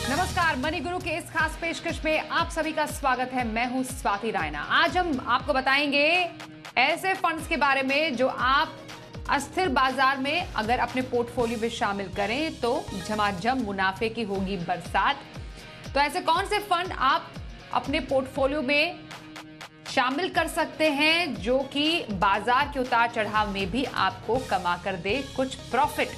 नमस्कार, मनी गुरु के इस खास पेशकश में आप सभी का स्वागत है। मैं हूं स्वाति रायना। आज हम आपको बताएंगे ऐसे फंड्स के बारे में जो आप अस्थिर बाजार में अगर अपने पोर्टफोलियो में शामिल करें तो झमाझम मुनाफे की होगी बरसात। तो ऐसे कौन से फंड आप अपने पोर्टफोलियो में शामिल कर सकते हैं जो कि बाजार के उतार चढ़ाव में भी आपको कमा कर दे कुछ प्रॉफिट।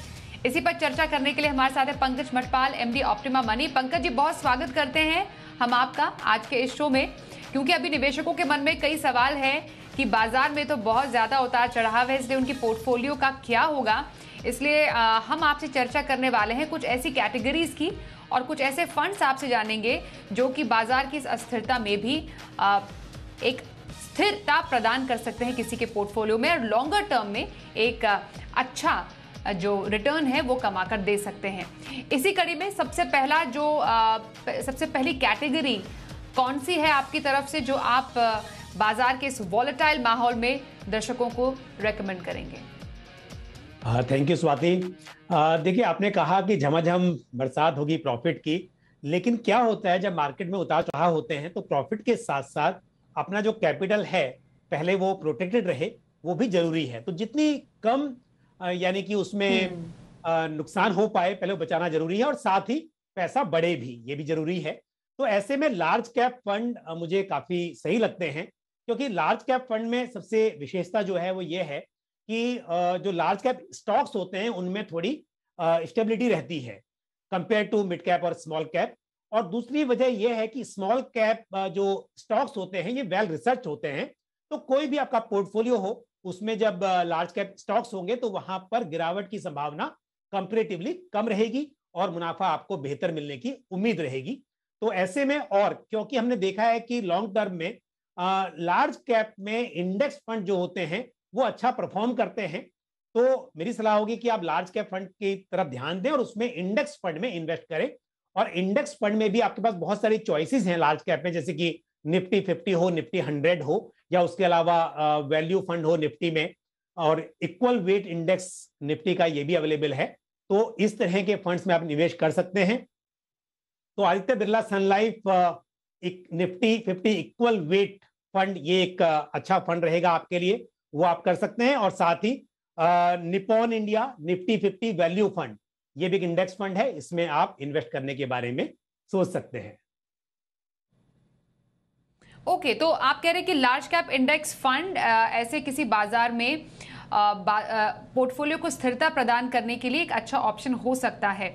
इसी पर चर्चा करने के लिए हमारे साथ है Pankaj Matpal, MD Optima Money. Pankaj ji, बहुत स्वागत करते हैं हम आपका आज के इस शो में, क्योंकि अभी निवेशकों के मन में कई सवाल हैं कि बाजार में तो बहुत ज्यादा उतार चढ़ाव है, इसलिए उनकी पोर्टफोलियो का क्या होगा। इसलिए हम आपसे चर्चा करने वाले हैं कुछ ऐसी कैटेगरीज की और कुछ ऐसे फंड्स आपसे जानेंगे जो कि बाजार की इस अस्थिरता में भी एक स्थिरता प्रदान कर सकते हैं किसी के पोर्टफोलियो में और लॉन्गर टर्म में एक अच्छा जो रिटर्न है वो कमा कर दे सकते हैं। इसी कड़ी में सबसे पहली कैटेगरी कौन सी है आपकी तरफ से जो आप बाजार के इस वॉलेटाइल माहौल में दर्शकों को रेकमेंड करेंगे? Thank you Swati. देखिए, आपने कहा कि झमाझम बरसात होगी प्रॉफिट की, लेकिन क्या होता है जब मार्केट में उतार चढ़ाव होते हैं तो प्रॉफिट के साथ साथ अपना जो कैपिटल है पहले वो प्रोटेक्टेड रहे, वो भी जरूरी है। तो जितनी कम यानी कि उसमें नुकसान हो पाए पहले वो बचाना जरूरी है, और साथ ही पैसा बढ़े भी, ये भी जरूरी है। तो ऐसे में लार्ज कैप फंड मुझे काफी सही लगते हैं, क्योंकि लार्ज कैप फंड में सबसे विशेषता जो है वो ये है कि जो लार्ज कैप स्टॉक्स होते हैं उनमें थोड़ी स्टेबिलिटी रहती है कंपेयर टू मिड कैप और स्मॉल कैप। और दूसरी वजह यह है कि स्मॉल कैप जो स्टॉक्स होते हैं ये वेल रिसर्च होते हैं, तो कोई भी आपका पोर्टफोलियो हो उसमें जब लार्ज कैप स्टॉक्स होंगे तो वहां पर गिरावट की संभावना कंपैरेटिवली कम रहेगी और मुनाफा आपको बेहतर मिलने की उम्मीद रहेगी। तो ऐसे में, और क्योंकि हमने देखा है कि लॉन्ग टर्म में लार्ज कैप में इंडेक्स फंड जो होते हैं वो अच्छा परफॉर्म करते हैं, तो मेरी सलाह होगी कि आप लार्ज कैप फंड की तरफ ध्यान दें और उसमें इंडेक्स फंड में इन्वेस्ट करें। और इंडेक्स फंड में भी आपके पास बहुत सारी चॉइसेस हैं लार्ज कैप में, जैसे कि निफ्टी 50 हो, निफ्टी 100 हो, या उसके अलावा वैल्यू फंड हो निफ्टी में, और इक्वल वेट इंडेक्स निफ्टी का ये भी अवेलेबल है। तो इस तरह के फंड्स में आप निवेश कर सकते हैं। तो Aditya Birla Sun Life Nifty 50 equal weight fund ये एक अच्छा फंड रहेगा आपके लिए, वो आप कर सकते हैं। और साथ ही Nippon India Nifty 50 value fund, ये भी एक इंडेक्स फंड है, इसमें आप इन्वेस्ट करने के बारे में सोच सकते हैं। ओके, तो आप कह रहे हैं कि लार्ज कैप इंडेक्स फंड ऐसे किसी बाजार में पोर्टफोलियो को स्थिरता प्रदान करने के लिए एक अच्छा ऑप्शन हो सकता है,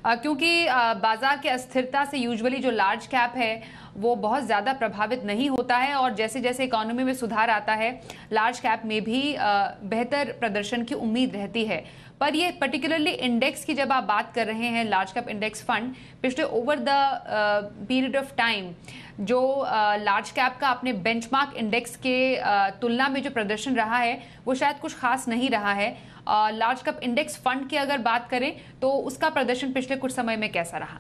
क्योंकि बाजार के अस्थिरता से यूजुअली जो लार्ज कैप है वो बहुत ज़्यादा प्रभावित नहीं होता है, और जैसे जैसे इकोनॉमी में सुधार आता है लार्ज कैप में भी बेहतर प्रदर्शन की उम्मीद रहती है। पर ये पर्टिकुलरली इंडेक्स की जब आप बात कर रहे हैं, लार्ज कैप इंडेक्स फंड पिछले over the period of time जो लार्ज कैप का अपने बेंचमार्क इंडेक्स के तुलना में जो प्रदर्शन रहा है वो शायद कुछ खास नहीं रहा है। लार्ज कैप इंडेक्स फंड की अगर बात करें तो उसका प्रदर्शन पिछले कुछ समय में कैसा रहा?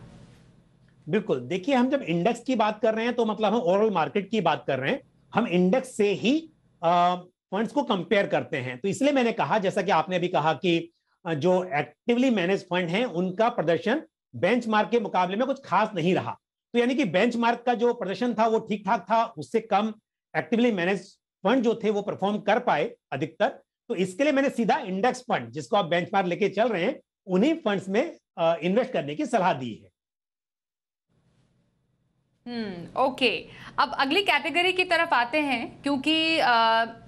बिल्कुल, देखिए, हम जब इंडेक्स की बात कर रहे हैं तो मतलब हम ओवरऑल मार्केट की बात कर रहे हैं, हम इंडेक्स से ही फंड्स को कंपेयर करते हैं। तो इसलिए मैंने कहा, जैसा कि आपने अभी कहा कि जो एक्टिवली मैनेज फंड हैं उनका प्रदर्शन बेंचमार्क के मुकाबले में कुछ खास नहीं रहा। तो यानी कि बेंचमार्क का जो प्रदर्शन था वो ठीक ठाक था, उससे कम एक्टिवली मैनेज फंड जो थे वो परफॉर्म कर पाए अधिकतर। तो इसके लिए मैंने सीधा इंडेक्स फंड, जिसको आप बेंचमार्क लेके चल रहे हैं, उन्हीं फंड्स में इन्वेस्ट करने की सलाह दी है। ओके, अब अगली कैटेगरी की तरफ आते हैं, क्योंकि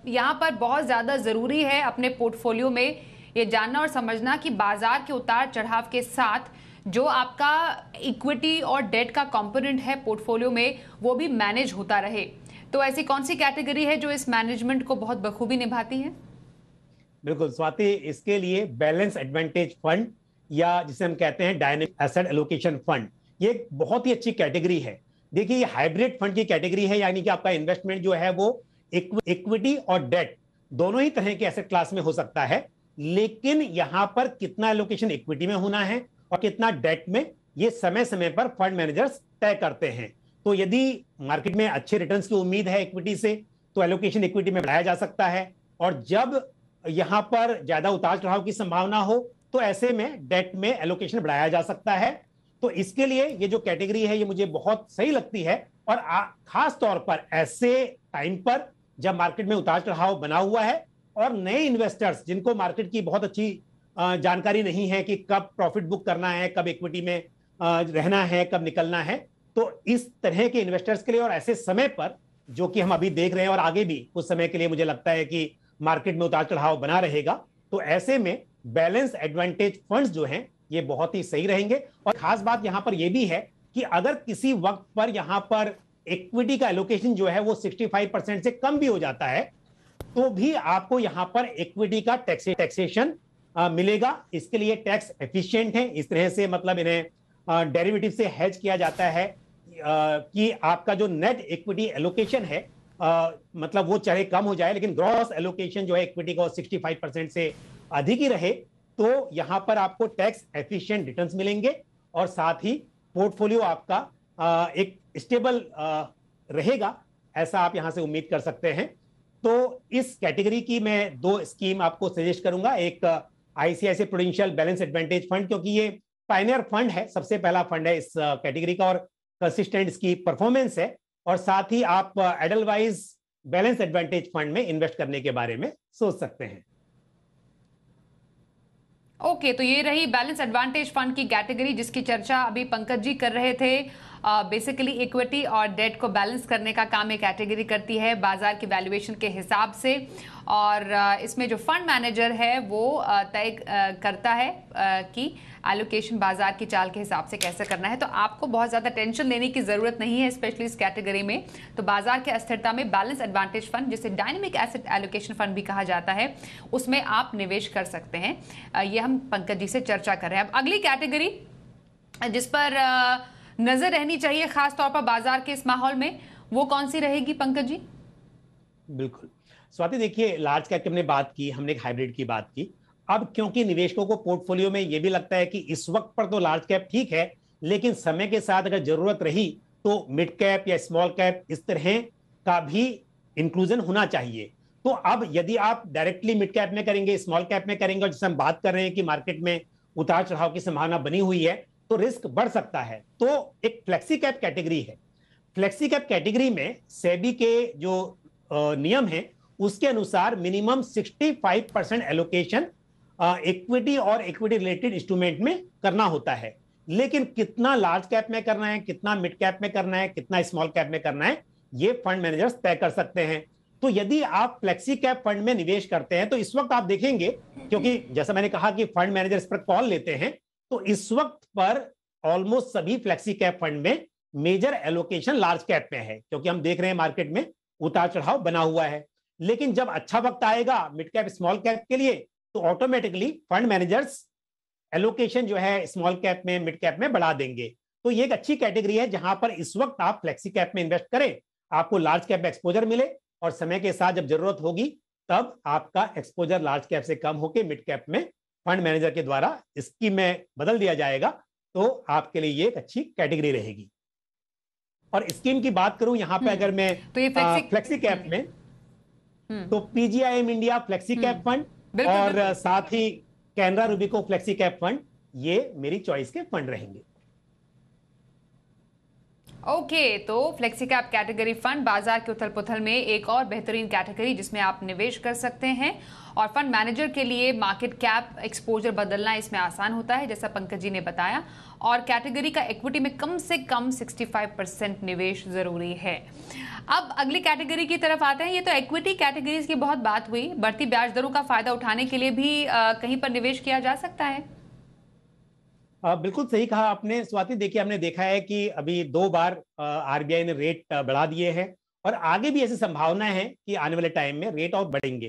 यहाँ पर बहुत ज्यादा जरूरी है अपने पोर्टफोलियो में ये जानना और समझना कि बाजार के उतार चढ़ाव के साथ जो आपका इक्विटी और डेट का कंपोनेंट है पोर्टफोलियो में वो भी मैनेज होता रहे। तो ऐसी कौन सी कैटेगरी है जो इस मैनेजमेंट को बहुत बखूबी निभाती है? बिल्कुल स्वाति, इसके लिए बैलेंस एडवांटेज फंड, या जिसे हम कहते हैं डायनेमिक एसेट एलोकेशन फंड, ये एक बहुत ही अच्छी कैटेगरी है। देखिए, ये हाइब्रिड फंड की कैटेगरी है, यानी कि आपका इन्वेस्टमेंट जो है वो इक्विटी और डेट दोनों ही तरह के एसेट क्लास में हो सकता है, लेकिन यहां पर कितना एलोकेशन इक्विटी में होना है और कितना डेट में, ये समय समय पर फंड मैनेजर्स तय करते हैं। तो यदि मार्केट में अच्छे रिटर्न्स की उम्मीद है इक्विटी से, तो एलोकेशन इक्विटी में बढ़ाया जा सकता है, और जब यहां पर ज्यादा उतार चढ़ाव की संभावना हो, तो ऐसे में डेट में एलोकेशन बढ़ाया जा सकता है। तो इसके लिए ये जो कैटेगरी है ये मुझे बहुत सही लगती है। और खास तौर पर ऐसे टाइम पर जब मार्केट में उतार चढ़ाव बना हुआ है और नए इन्वेस्टर्स जिनको मार्केट की बहुत अच्छी जानकारी नहीं है कि कब प्रॉफिट बुक करना है, कब इक्विटी में रहना है, कब निकलना है, तो इस तरह के इन्वेस्टर्स के लिए और ऐसे समय पर जो कि हम अभी देख रहे हैं और आगे भी कुछ समय के लिए मुझे लगता है कि मार्केट में उतार चढ़ाव बना रहेगा, तो ऐसे में बैलेंस एडवांटेज फंड्स जो हैं ये बहुत ही सही रहेंगे। और खास बात यहां पर यह भी है कि अगर किसी वक्त पर यहां पर इक्विटी का एलोकेशन जो है वो 65% से कम भी हो जाता है, तो भी आपको यहां पर इक्विटी का टैक्सेशन मिलेगा। इसके लिए टैक्स एफिशिएंट है, इस तरह से मतलब इन्हें डेरिवेटिव से हेज किया जाता है कि आपका जो नेट इक्विटी एलोकेशन है मतलब वो चाहे कम हो जाए लेकिन ग्रॉस एलोकेशन जो है इक्विटी का 65% से अधिक ही रहे, तो यहां पर आपको टैक्स एफिशिएंट रिटर्न्स मिलेंगे और साथ ही पोर्टफोलियो आपका एक स्टेबल रहेगा, ऐसा आप यहां से उम्मीद कर सकते हैं। तो इस कैटेगरी की मैं दो स्कीम आपको सजेस्ट करूंगा। एक ICICI prudential balance advantage fund, क्योंकि ये पायनियर फंड है, सबसे पहला फंड है इस कैटेगरी का और कंसिस्टेंट इसकी परफॉर्मेंस है। और साथ ही आप एडलवाइज बैलेंस एडवांटेज फंड में इन्वेस्ट करने के बारे में सोच सकते हैं। ओके, तो ये रही बैलेंस एडवांटेज फंड की कैटेगरी जिसकी चर्चा अभी पंकज जी कर रहे थे। बेसिकली इक्विटी और डेट को बैलेंस करने का काम ये कैटेगरी करती है बाजार की वैल्यूएशन के हिसाब से, और इसमें जो फंड मैनेजर है वो तय करता है कि एलोकेशन बाजार की चाल के हिसाब से कैसे करना है। तो आपको बहुत ज़्यादा टेंशन लेने की ज़रूरत नहीं है, स्पेशली इस कैटेगरी में। तो बाजार के अस्थिरता में बैलेंस एडवांटेज फंड, जिसे डायनेमिक एसेट एलोकेशन फंड भी कहा जाता है, उसमें आप निवेश कर सकते हैं। ये हम पंकज जी से चर्चा कर रहे हैं। अब अगली कैटेगरी जिस पर नजर रहनी चाहिए खास तौर पर बाजार के इस माहौल में, वो कौन सी रहेगी पंकज जी? बिल्कुल स्वाति, देखिए लार्ज कैप की हमने बात की, हमने एक हाइब्रिड की बात की। अब क्योंकि निवेशकों को पोर्टफोलियो में यह भी लगता है कि इस वक्त पर तो लार्ज कैप ठीक है, लेकिन समय के साथ अगर जरूरत रही तो मिड कैप या स्मॉल कैप इस तरह का भी इंक्लूजन होना चाहिए। तो अब यदि आप डायरेक्टली मिड कैप में करेंगे, स्मॉल कैप में करेंगे, और जिसे हम बात कर रहे हैं कि मार्केट में उतार चढ़ाव की संभावना बनी हुई है, तो रिस्क बढ़ सकता है। तो एक फ्लेक्सी कैप कैटेगरी है। फ्लेक्सी कैप कैटेगरी में सेबी के जो नियम है उसके अनुसार मिनिमम 65% एलोकेशन इक्विटी और इक्विटी रिलेटेड इंस्ट्रूमेंट में करना होता है। लेकिन कितना लार्ज कैप में करना है, कितना मिड कैप में करना है, कितना स्मॉल कैप में करना है, ये फंड मैनेजर्स तय कर सकते हैं। तो यदि आप फ्लेक्सी कैप फंड में निवेश करते हैं तो इस वक्त आप देखेंगे, क्योंकि जैसा मैंने कहा कि फंड मैनेजर्स पर कॉल लेते हैं, तो इस वक्त पर ऑलमोस्ट सभी फ्लेक्सी कैप फंड में मेजर एलोकेशन लार्ज कैप में है, क्योंकि हम देख रहे हैं मार्केट में उतार चढ़ाव बना हुआ है। लेकिन जब अच्छा वक्त आएगा मिड कैप स्मॉल कैप के लिए, तो ऑटोमेटिकली फंड मैनेजर्स एलोकेशन जो है स्मॉल कैप में मिड कैप में बढ़ा देंगे। तो ये एक अच्छी कैटेगरी है जहां पर इस वक्त आप फ्लेक्सी कैप में इन्वेस्ट करें, आपको लार्ज कैप एक्सपोजर मिले, और समय के साथ जब जरूरत होगी तब आपका एक्सपोजर लार्ज कैप से कम होकर मिड कैप में फंड मैनेजर के द्वारा स्कीम में बदल दिया जाएगा। तो आपके लिए ये एक अच्छी कैटेगरी रहेगी। और स्कीम की बात करूं यहां पे, अगर मैं तो फ्लेक्सी कैप में, तो PGIM India flexi cap fund और साथ ही कैनरा रूबिको फ्लेक्सी कैप फंड, ये मेरी चॉइस के फंड रहेंगे। ओके, तो फ्लेक्सी कैप कैटेगरी फंड बाजार के उथल पुथल में एक और बेहतरीन कैटेगरी जिसमें आप निवेश कर सकते हैं, और फंड मैनेजर के लिए मार्केट कैप एक्सपोजर बदलना इसमें आसान होता है जैसा पंकज जी ने बताया, और कैटेगरी का इक्विटी में कम से कम 65% निवेश जरूरी है। अब अगली कैटेगरी की तरफ आते हैं। ये तो इक्विटी कैटेगरीज की बहुत बात हुई, बढ़ती ब्याज दरों का फायदा उठाने के लिए भी कहीं पर निवेश किया जा सकता है। बिल्कुल सही कहा आपने स्वाति। देखिए हमने देखा है कि अभी 2 बार आरबीआई ने रेट बढ़ा दिए हैं, और आगे भी ऐसी संभावना है कि आने वाले टाइम में रेट और बढ़ेंगे।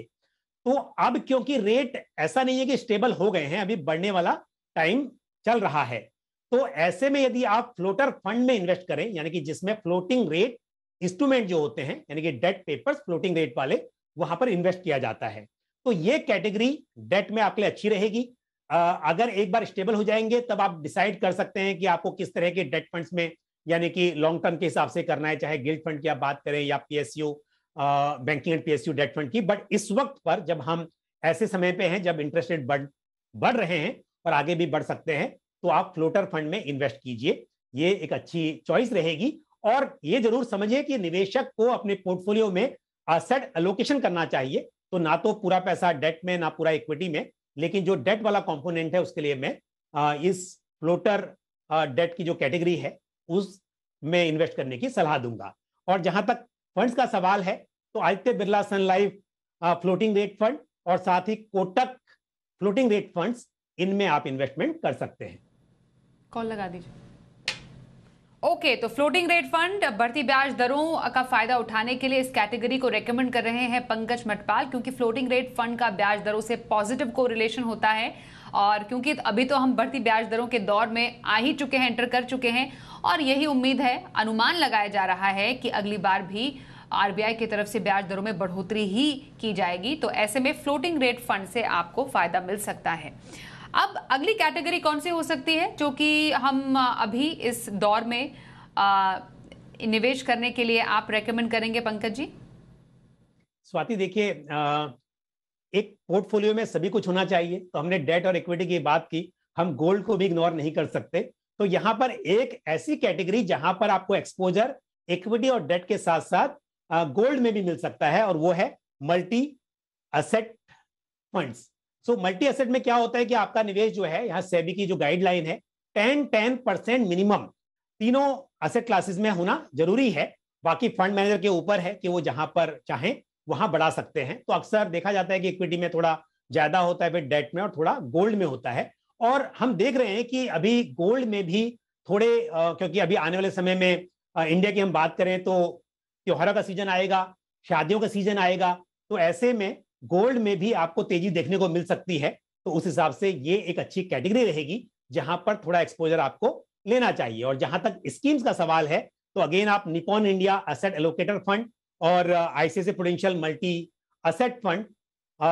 तो अब क्योंकि रेट ऐसा नहीं है कि स्टेबल हो गए हैं, अभी बढ़ने वाला टाइम चल रहा है, तो ऐसे में यदि आप फ्लोटर फंड में इन्वेस्ट करें, यानी कि जिसमें फ्लोटिंग रेट इंस्ट्रूमेंट जो होते हैं, यानी कि डेट पेपर्स फ्लोटिंग रेट वाले, वहां पर इन्वेस्ट किया जाता है, तो ये कैटेगरी डेट में आपके लिए अच्छी रहेगी। अगर एक बार स्टेबल हो जाएंगे तब आप डिसाइड कर सकते हैं कि आपको किस तरह के डेट फंड्स में, यानी कि लॉन्ग टर्म के हिसाब से करना है, चाहे गिल्ड फंड की आप बात करें या PSU banking and PSU debt fund की। बट इस वक्त पर जब हम ऐसे समय पे हैं जब इंटरेस्ट रेट बढ़ रहे हैं और आगे भी बढ़ सकते हैं, तो आप फ्लोटर फंड में इन्वेस्ट कीजिए, ये एक अच्छी चॉइस रहेगी। और ये जरूर समझिए कि निवेशक को अपने पोर्टफोलियो में एसेट एलोकेशन करना चाहिए, तो ना तो पूरा पैसा डेट में, ना पूरा इक्विटी में, लेकिन जो डेट वाला कंपोनेंट है उसके लिए मैं इस फ्लोटर डेट की जो कैटेगरी है उस में इन्वेस्ट करने की सलाह दूंगा। और जहां तक फंड्स का सवाल है, तो Aditya Birla Sun life floating rate fund और साथ ही कोटक फ्लोटिंग रेट फंड्स, इनमें आप इन्वेस्टमेंट कर सकते हैं। कॉल लगा दीजिए। ओके, तो फ्लोटिंग रेट फंड बढ़ती ब्याज दरों का फायदा उठाने के लिए इस कैटेगरी को रेकमेंड कर रहे हैं पंकज मटपाल, क्योंकि फ्लोटिंग रेट फंड का ब्याज दरों से पॉजिटिव कोरिलेशन होता है। और क्योंकि अभी तो हम बढ़ती ब्याज दरों के दौर में आ ही चुके हैं, एंटर कर चुके हैं, और यही उम्मीद है, अनुमान लगाया जा रहा है कि अगली बार भी आरबीआई की तरफ से ब्याज दरों में बढ़ोतरी ही की जाएगी। तो ऐसे में फ्लोटिंग रेट फंड से आपको फायदा मिल सकता है। अब अगली कैटेगरी कौन सी हो सकती है जो कि हम अभी इस दौर में निवेश करने के लिए आप रेकमेंड करेंगे पंकज जी? स्वाति, देखिए, एक पोर्टफोलियो में सभी कुछ होना चाहिए, तो हमने डेट और इक्विटी की बात की, हम गोल्ड को भी इग्नोर नहीं कर सकते। तो यहां पर एक ऐसी कैटेगरी जहां पर आपको एक्सपोजर इक्विटी और डेट के साथ साथ गोल्ड में भी मिल सकता है, और वो है multi asset funds. So multi asset में क्या होता है कि आपका निवेश जो है, यहाँ सेबी की जो गाइडलाइन है, 10% मिनिमम तीनों एसेट क्लासेस में होना जरूरी है। बाकी फंड मैनेजर के ऊपर है कि वो जहां पर चाहें वहां बढ़ा सकते हैं। तो अक्सर देखा जाता है कि इक्विटी में थोड़ा ज्यादा होता है, फिर डेट में, और थोड़ा गोल्ड में होता है। और हम देख रहे हैं कि अभी गोल्ड में भी थोड़े क्योंकि अभी आने वाले समय में इंडिया की हम बात करें तो त्योहारों का सीजन आएगा, शादियों का सीजन आएगा, तो ऐसे में गोल्ड में भी आपको तेजी देखने को मिल सकती है। तो उस हिसाब से ये एक अच्छी कैटेगरी रहेगी जहां पर थोड़ा एक्सपोजर आपको लेना चाहिए। और जहां तक स्कीम्स का सवाल है, तो अगेन आप Nippon India asset allocator fund और ICICI Prudential multi asset fund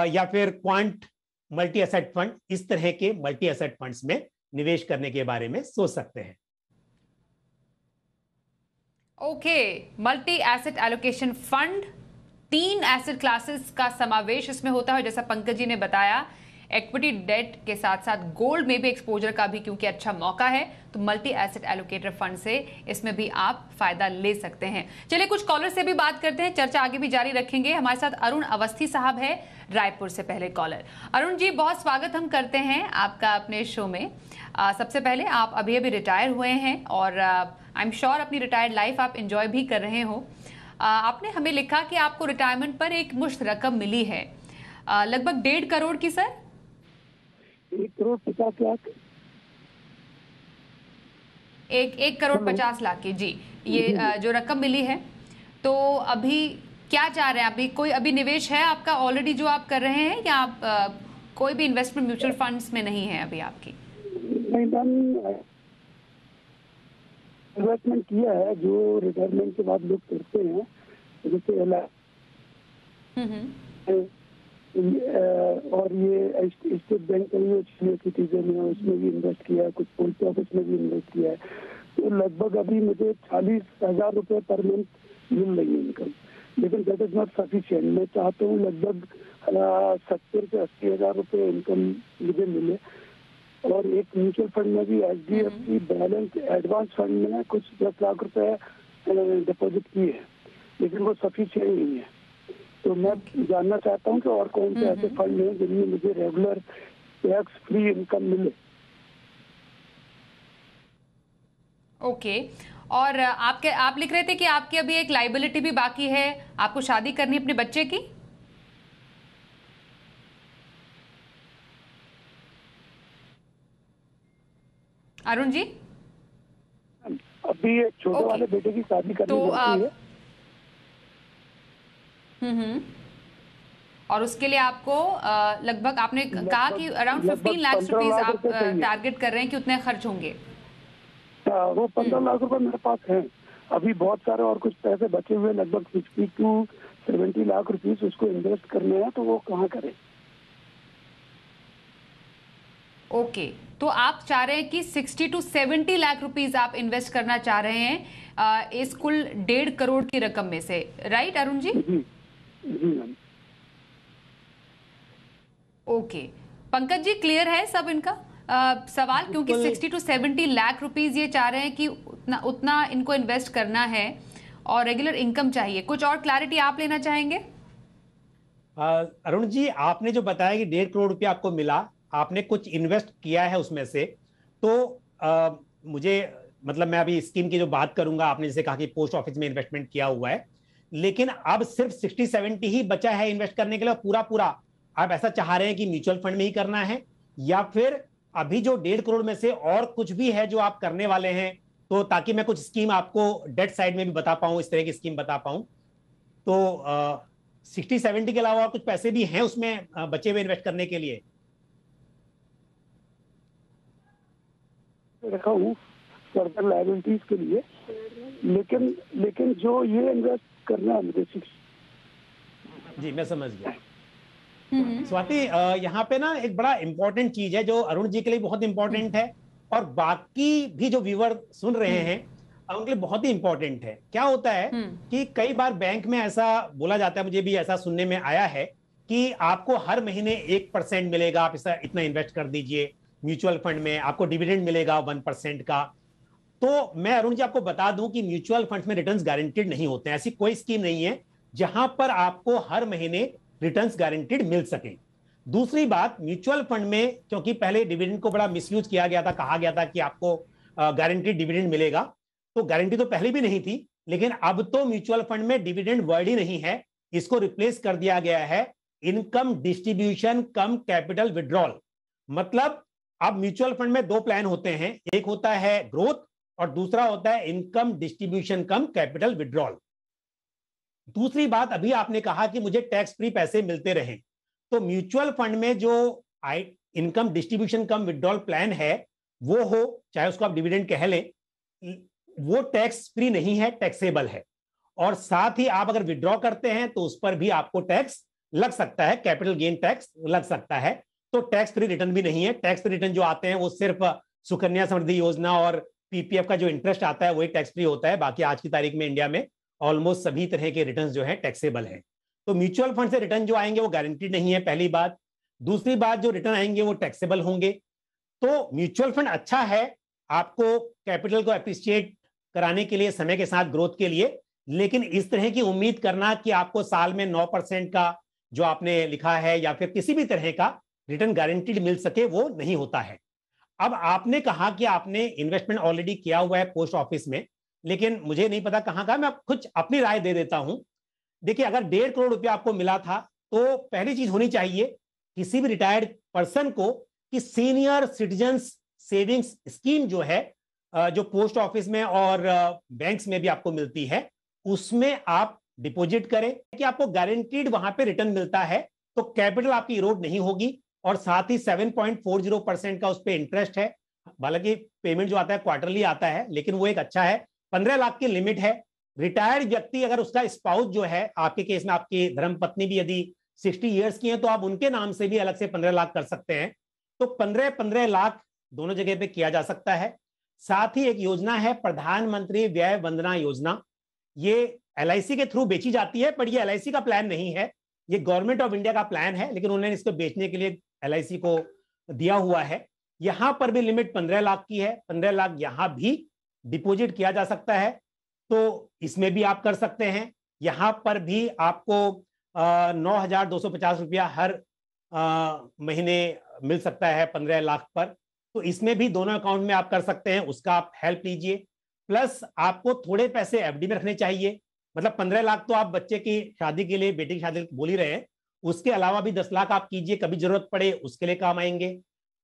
या फिर क्वांट मल्टी एसेट फंड, इस तरह के मल्टी एसेट फंड्स में निवेश करने के बारे में सोच सकते हैं। Okay, multi asset allocation fund, 3 asset classes का समावेश इसमें होता है, जैसा पंकज जी ने बताया। इक्विटी डेट के साथ साथ गोल्ड में भी एक्सपोजर का भी क्योंकि अच्छा मौका है, तो मल्टी एसेट एलोकेटर फंड से इसमें भी आप फायदा ले सकते हैं। चलिए कुछ कॉलर से भी बात करते हैं, चर्चा आगे भी जारी रखेंगे। हमारे साथ अरुण अवस्थी साहब है रायपुर से, पहले कॉलर। अरुण जी, बहुत स्वागत हम करते हैं आपका अपने शो में। सबसे पहले आप अभी अभी रिटायर हुए हैं और आई एम श्योर अपनी रिटायर्ड लाइफ आप एंजॉय भी कर रहे हो। आपने हमें लिखा कि आपको रिटायरमेंट पर एक मुश्त रकम मिली है, लगभग 1.5 करोड़ की। सर, 1,50,00,000। 1,50,00,000 की, जी। ये जो रकम मिली है, तो अभी क्या चाह रहे हैं? अभी कोई अभी निवेश है आपका ऑलरेडी जो आप कर रहे हैं, या आप कोई भी इन्वेस्टमेंट म्यूचुअल फंड्स में नहीं है अभी आपकी? नहीं मैम, इन्वेस्टमेंट किया है जो रिटायरमेंट के बाद लोग करते हैं, जैसे और ये स्टेट बैंक का भी सिटीजन है, उसमें भी इन्वेस्ट किया है, कुछ पोस्ट ऑफिस में भी इन्वेस्ट किया है। तो लगभग अभी मुझे 40,000 रुपये पर मंथ मिल रही है इनकम, लेकिन दैट इज नॉट सफिशिएंट। मैं चाहता हूँ लगभग 70 से 80,000 रुपये इनकम मुझे मिले। और एक म्यूचुअल फंड में भी HDFC बैलेंस एडवांस फंड में कुछ 10 लाख रुपए डिपॉजिट किए हैं, लेकिन वो सफिशिएंट नहीं है। तो मैं जानना चाहता हूँ कि और कौन से ऐसे फंड हैं जिनमें मुझे रेगुलर टैक्स फ्री इनकम मिले। ओके, और आप लिख रहे थे कि आपकी अभी एक लाइबिलिटी भी बाकी है, आपको शादी करनी है अपने बच्चे की? अरुण जी, अभी एक छोटे वाले बेटे की शादी करनी है। और उसके लिए आपको लगभग आपने कहा कि अराउंड 15 लाख रुपीस आप टारगेट कर रहे हैं कि उतने खर्च होंगे। वो 15 लाख रुपए मेरे पास हैं। अभी बहुत सारे और कुछ पैसे बचे हुए, लगभग 60 to 70 लाख रुपीस उसको इन्वेस्ट करने हैं, तो वो कहाँ करें? ओके, तो आप चाह रहे हैं कि 60 to 70 लाख रुपीस आप इन्वेस्ट करना चाह रहे हैं इस कुल 1.5 करोड़ की रकम में से, राइट अरुण जी? जी ma'am. Okay, Pankaj ji clear है सब इनका सवाल, क्योंकि 60 to 70 लाख रुपीस ये चाह रहे हैं कि उतना इनको इन्वेस्ट करना है और रेगुलर इनकम चाहिए। कुछ और क्लैरिटी आप लेना चाहेंगे? अरुण जी, आपने जो बताया कि 1.5 करोड़ रुपया आपको मिला, आपने कुछ इन्वेस्ट किया है उसमें से, तो मुझे मतलब मैं अभी स्कीम की जो बात करूंगा, आपने जैसे कहा कि पोस्ट ऑफिस में इन्वेस्टमेंट किया हुआ है, लेकिन अब सिर्फ 60-70 ही बचा है इन्वेस्ट करने के लिए, पूरा पूरा आप ऐसा चाह रहे हैं कि म्यूचुअल फंड में ही करना है, या फिर अभी जो 1.5 करोड़ में से और कुछ भी है जो आप करने वाले हैं, तो ताकि मैं कुछ स्कीम आपको डेट साइड में भी बता पाऊं, इस तरह की स्कीम बता पाऊं, तो 60-70 के अलावा और कुछ पैसे भी हैं उसमें बचे हुए इन्वेस्ट करने के लिए? रखा हूँ फर्दर लायबिलिटीज के लिए, लेकिन जो ये इन्वेस्ट करना है मुझे जी मैं समझ गया। स्वाति, यहाँ पे ना एक बड़ा इंपॉर्टेंट चीज है जो अरुण जी के लिए बहुत इंपॉर्टेंट है और बाकी भी जो व्यूअर सुन रहे हैं उनके लिए बहुत ही इंपॉर्टेंट है। क्या होता है कि कई बार बैंक में ऐसा बोला जाता है, मुझे भी ऐसा सुनने में आया है कि आपको हर महीने 1% मिलेगा, आप इतना इन्वेस्ट कर दीजिए म्यूचुअल फंड में, आपको डिविडेंड मिलेगा 1% का। तो मैं अरुण जी आपको बता दूं कि म्यूचुअल फंड में रिटर्न्स गारंटीड नहीं होते हैं। ऐसी कोई स्कीम नहीं है जहां पर आपको हर महीने रिटर्न्स गारंटीड मिल सके। दूसरी बात, म्यूचुअल फंड में क्योंकि पहले डिविडेंड को बड़ा मिसयूज किया गया था, कहा गया था कि आपको गारंटीड डिविडेंड मिलेगा, तो गारंटी तो पहले भी नहीं थी, लेकिन अब तो म्यूचुअल फंड में डिविडेंड वर्ड ही नहीं है, इसको रिप्लेस कर दिया गया है इनकम डिस्ट्रीब्यूशन कम कैपिटल विड्रॉल। मतलब अब म्यूचुअल फंड में दो प्लान होते हैं, एक होता है ग्रोथ और दूसरा होता है इनकम डिस्ट्रीब्यूशन कम कैपिटल विड्रॉल। दूसरी बात, अभी आपने कहा कि मुझे टैक्स फ्री पैसे मिलते रहे, तो म्यूचुअल फंड में जो इनकम डिस्ट्रीब्यूशन कम विड्रॉल प्लान है वो हो, चाहे उसको आप डिविडेंड कह लें, वो टैक्स फ्री नहीं है, टैक्सेबल है। और साथ ही आप अगर विड्रॉ करते हैं तो उस पर भी आपको टैक्स लग सकता है, कैपिटल गेन टैक्स लग सकता है। तो टैक्स फ्री रिटर्न भी नहीं है। टैक्स फ्री रिटर्न जो आते हैं वो सिर्फ सुकन्या समृद्धि योजना और पीपीएफ का जो इंटरेस्ट आता है वही टैक्स फ्री होता है। बाकी आज की तारीख में इंडिया में ऑलमोस्ट सभी तरह के रिटर्न जो है टैक्सेबल है। तो म्यूचुअल फंड से रिटर्न जो आएंगे वो गारंटीड नहीं है, पहली बात। दूसरी बात, जो रिटर्न आएंगे वो टैक्सेबल होंगे। तो म्यूचुअल फंड अच्छा है आपको कैपिटल को एप्रिशिएट कराने के लिए, समय के साथ ग्रोथ के लिए, लेकिन इस तरह की उम्मीद करना कि आपको साल में 9% का जो आपने लिखा है या फिर किसी भी तरह का रिटर्न गारंटीड मिल सके, वो नहीं होता है। अब आपने कहा कि आपने इन्वेस्टमेंट ऑलरेडी किया हुआ है पोस्ट ऑफिस में, लेकिन मुझे नहीं पता कहां का, मैं कुछ अपनी राय दे देता हूं। देखिए, अगर 1.5 करोड़ रुपया आपको मिला था तो पहली चीज होनी चाहिए किसी भी रिटायर्ड पर्सन को कि सीनियर सिटीजन्स सेविंग्स स्कीम जो है, जो पोस्ट ऑफिस में और बैंक्स में भी आपको मिलती है, उसमें आप डिपॉजिट करें कि आपको गारंटीड वहां पे रिटर्न मिलता है, तो कैपिटल आपकी इरोड नहीं होगी। और साथ ही 7.40% का उस पर इंटरेस्ट है। हालांकि पेमेंट जो आता है क्वार्टरली आता है, लेकिन वो एक अच्छा है। 15 लाख की लिमिट है। रिटायर्ड व्यक्ति अगर उसका स्पाउस जो है, आपके केस में आपकी धर्मपत्नी भी यदि 60 ईयर्स की है, तो आप उनके नाम से भी अलग से 15 लाख कर सकते हैं। तो 15 लाख दोनों जगह पे किया जा सकता है। साथ ही एक योजना है प्रधानमंत्री व्यय वंदना योजना। ये एलआईसी के थ्रू बेची जाती है, पर ये एलआईसी का प्लान नहीं है, ये गवर्नमेंट ऑफ इंडिया का प्लान है, लेकिन उन्होंने इसको बेचने के लिए एलआईसी को दिया हुआ है। यहां पर भी लिमिट 15 लाख की है। 15 लाख यहां भी डिपॉजिट किया जा सकता है, तो इसमें भी आप कर सकते हैं। यहां पर भी आपको 9,250 रुपया हर महीने मिल सकता है 15 लाख पर। तो इसमें भी दोनों अकाउंट में आप कर सकते हैं, उसका आप हेल्प लीजिए। प्लस आपको थोड़े पैसे एफडी में रखने चाहिए। मतलब 15 लाख तो आप बच्चे की शादी के लिए, बेटी की शादी बोल ही रहे हैं, उसके अलावा भी 10 लाख आप कीजिए, कभी जरूरत पड़े उसके लिए काम आएंगे।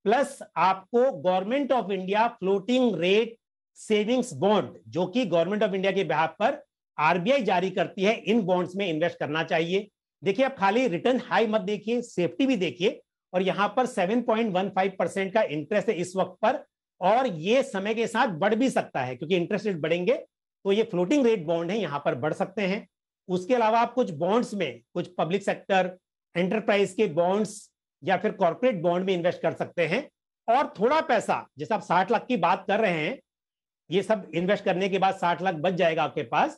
प्लस आपको government of India floating rate savings bond, जो कि गवर्नमेंट ऑफ इंडिया के बिहाफ पर आरबीआई जारी करती है, इन बॉन्ड्स में इन्वेस्ट करना चाहिए। देखिए, आप खाली रिटर्न हाई मत देखिए, सेफ्टी भी देखिए। और यहां पर 7.15% का इंटरेस्ट है इस वक्त पर, और ये समय के साथ बढ़ भी सकता है, क्योंकि इंटरेस्ट रेट बढ़ेंगे तो ये फ्लोटिंग रेट बॉन्ड है, यहां पर बढ़ सकते हैं। उसके अलावा आप कुछ बॉन्ड्स में, कुछ पब्लिक सेक्टर एंटरप्राइज के बॉन्ड्स या फिर कॉर्पोरेट बॉन्ड में इन्वेस्ट कर सकते हैं। और थोड़ा पैसा, जैसे आप 60 लाख की बात कर रहे हैं, ये सब इन्वेस्ट करने के बाद 60 लाख बच जाएगा आपके पास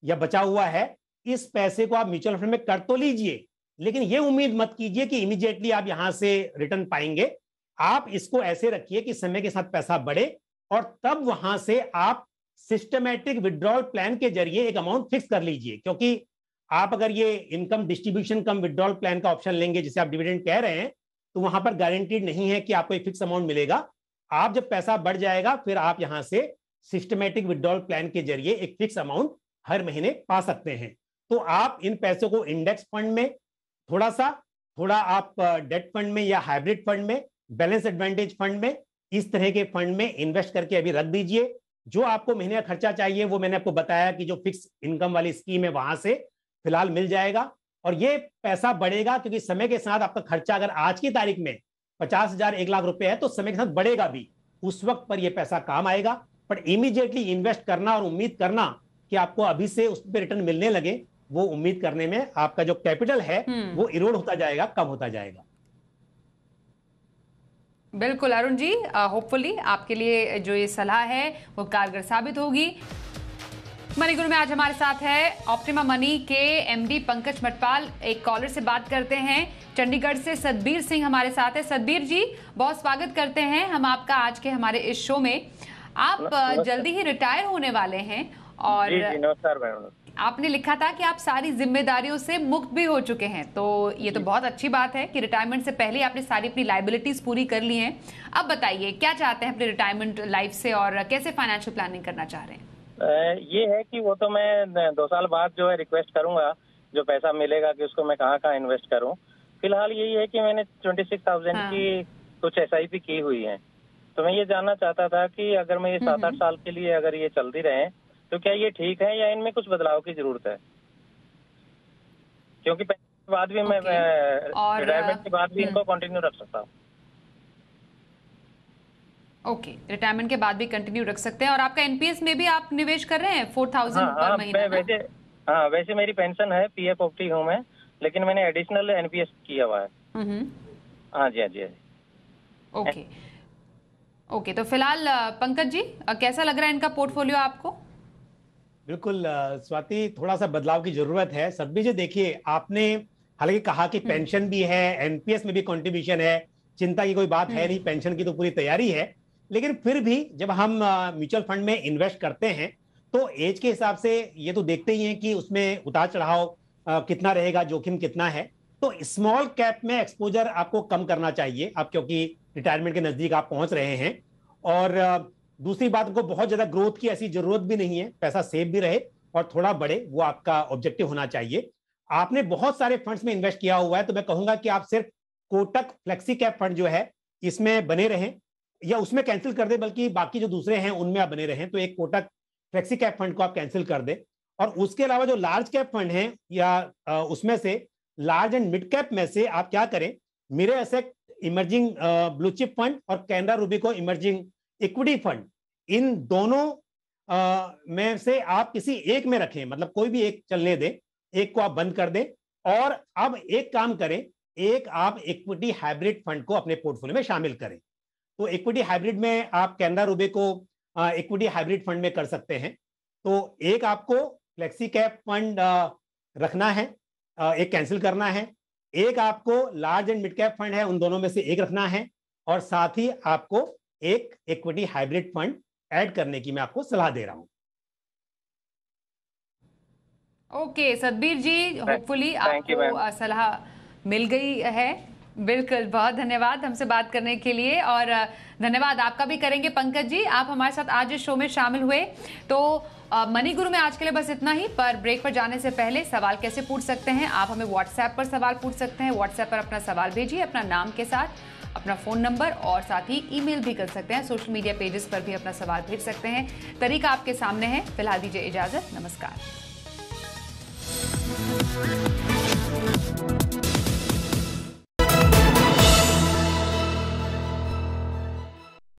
या बचा हुआ है, इस पैसे को आप म्यूचुअल फंड में कर तो लीजिए, लेकिन ये उम्मीद मत कीजिए कि इमीडिएटली आप यहां से रिटर्न पाएंगे। आप इसको ऐसे रखिए कि समय के साथ पैसा बढ़े और तब वहां से आप सिस्टमैटिक विड्रॉल प्लान के जरिए एक अमाउंट फिक्स कर लीजिए, क्योंकि आप अगर ये इनकम डिस्ट्रीब्यूशन कम विड्रॉल प्लान का ऑप्शन लेंगे जिसे आप डिविडेंड कह रहे हैं, तो वहां पर गारंटीड नहीं है कि आपको एक फिक्स अमाउंट मिलेगा। आप जब पैसा बढ़ जाएगा फिर आप यहां से सिस्टमैटिक विड्रॉल प्लान के जरिए एक फिक्स अमाउंट हर महीने पा सकते हैं। तो आप इन पैसों को इंडेक्स फंड में थोड़ा आप डेट फंड में या हाइब्रिड फंड में, बैलेंस एडवांटेज फंड में, इस तरह के फंड में इन्वेस्ट करके अभी रख दीजिए। जो आपको महीने का खर्चा चाहिए वो मैंने आपको बताया कि जो फिक्स इनकम वाली स्कीम है वहां से फिलहाल मिल जाएगा, और ये पैसा बढ़ेगा क्योंकि समय के साथ आपका खर्चा अगर आज की तारीख में 50,000 1 लाख रुपए है तो समय के साथ बढ़ेगा भी, उस वक्त पर यह पैसा काम आएगा। पर इमीडिएटली इन्वेस्ट करना और उम्मीद करना कि आपको अभी से उस पर रिटर्न मिलने लगे, वो उम्मीद करने में आपका जो कैपिटल है वो इरोड होता जाएगा, कम होता जाएगा। बिल्कुल अरुण जी, होपफुली आपके लिए जो ये सलाह है वो कारगर साबित होगी। मनी गुरु में आज हमारे साथ है ऑप्टिमा मनी के एमडी पंकज मटपाल। एक कॉलर से बात करते हैं, चंडीगढ़ से सतबीर सिंह हमारे साथ है। सतबीर जी, बहुत स्वागत करते हैं हम आपका आज के हमारे इस शो में। आप जल्दी ही रिटायर होने वाले हैं और नमस्कार। आपने लिखा था कि आप सारी जिम्मेदारियों से मुक्त भी हो चुके हैं, तो ये तो बहुत अच्छी बात है कि रिटायरमेंट से पहले आपने सारी अपनी लाइबिलिटीज पूरी कर ली हैं। अब बताइए क्या चाहते हैं अपने रिटायरमेंट लाइफ से और कैसे फाइनेंशियल प्लानिंग करना चाह रहे हैं? ये है कि वो तो मैं 2 साल बाद जो है रिक्वेस्ट करूंगा, जो पैसा मिलेगा कि उसको मैं कहाँ इन्वेस्ट करूं। फिलहाल यही है कि मैंने 26,000 की कुछ SIP की हुई है, तो मैं ये जानना चाहता था कि अगर मैं ये 7-8 साल के लिए अगर ये चलती रहे तो क्या ये ठीक है या इनमें कुछ बदलाव की जरूरत है? क्योंकि के बाद भी मैं रिटायरमेंट के बाद भी इनको कंटिन्यू रख सकता हूँ। ओके, रिटायरमेंट के बाद भी कंटिन्यू रख सकते हैं। और आपका एनपीएस में भी आप निवेश कर रहे हैं 4,000 पर महीना? वैसे मेरी पेंशन है, पीएफ ओपटी हूँ मैं, लेकिन मैंने एडिशनल एनपीएस किया हुआ है। हाँ जी। ओके, तो फिलहाल पंकज जी कैसा लग रहा है इनका पोर्टफोलियो आपको? बिल्कुल स्वाति, थोड़ा सा बदलाव की जरूरत है। सतबीर जी देखिए, आपने हालांकि कहा कि पेंशन भी है, एनपीएस में भी कंट्रीब्यूशन है, चिंता की कोई बात है नहीं, पेंशन की तो पूरी तैयारी है। लेकिन फिर भी जब हम म्यूचुअल फंड में इन्वेस्ट करते हैं तो एज के हिसाब से ये तो देखते ही हैं कि उसमें उतार चढ़ाव कितना रहेगा, जोखिम कितना है। तो स्मॉल कैप में एक्सपोजर आपको कम करना चाहिए अब, क्योंकि रिटायरमेंट के नजदीक आप पहुंच रहे हैं। और दूसरी बात, को बहुत ज्यादा ग्रोथ की ऐसी जरूरत भी नहीं है, पैसा सेफ भी रहे और थोड़ा बढ़े, वो आपका ऑब्जेक्टिव होना चाहिए। आपने बहुत सारे फंड्स में इन्वेस्ट किया हुआ है, तो मैं कहूंगा कि आप सिर्फ कोटक फ्लेक्सी कैप फंड जो है इसमें बने रहें, या उसमें कैंसिल कर दे, बल्कि बाकी जो दूसरे हैं उनमें आप बने रहें। तो एक कोटक फ्लेक्सी कैप फंड को आप कैंसिल कर दे, और उसके अलावा जो लार्ज कैप फंड हैं या उसमें से लार्ज एंड मिड कैप में से आप क्या करें, मेरे asset emerging blue chip fund और कैनरा रूबिको इमर्जिंग इक्विटी फंड, इन दोनों में से आप किसी एक में रखें, मतलब कोई भी एक चलने दें, एक को आप बंद कर दें। और अब एक काम करें, एक आप इक्विटी हाइब्रिड फंड को अपने पोर्टफोलियो में शामिल करें। तो इक्विटी हाइब्रिड में आप कैनरा रूबिको इक्विटी हाइब्रिड फंड में कर सकते हैं। तो एक आपको फ्लेक्सी कैप फंड रखना है, एक कैंसिल करना है, एक आपको large and mid cap fund है, उन दोनों में से एक रखना है, और साथ ही आपको एक इक्विटी हाइब्रिड फंड ऐड करने की मैं आपको सलाह दे रहा हूं। ओके सतबीर जी, होपफुली आपको सलाह मिल गई है। बिल्कुल, बहुत धन्यवाद हमसे बात करने के लिए, और धन्यवाद आपका भी करेंगे पंकज जी, आप हमारे साथ आज इस शो में शामिल हुए। तो मनी गुरु में आज के लिए बस इतना ही। पर ब्रेक पर जाने से पहले सवाल कैसे पूछ सकते हैं, आप हमें व्हाट्सएप पर सवाल पूछ सकते हैं। व्हाट्सएप पर अपना सवाल भेजिए, अपना नाम के साथ, अपना फोन नंबर, और साथ ही ईमेल भी कर सकते हैं। सोशल मीडिया पेजेस पर भी अपना सवाल भेज सकते हैं। तरीका आपके सामने है। फिलहाल दीजिए इजाजत, नमस्कार।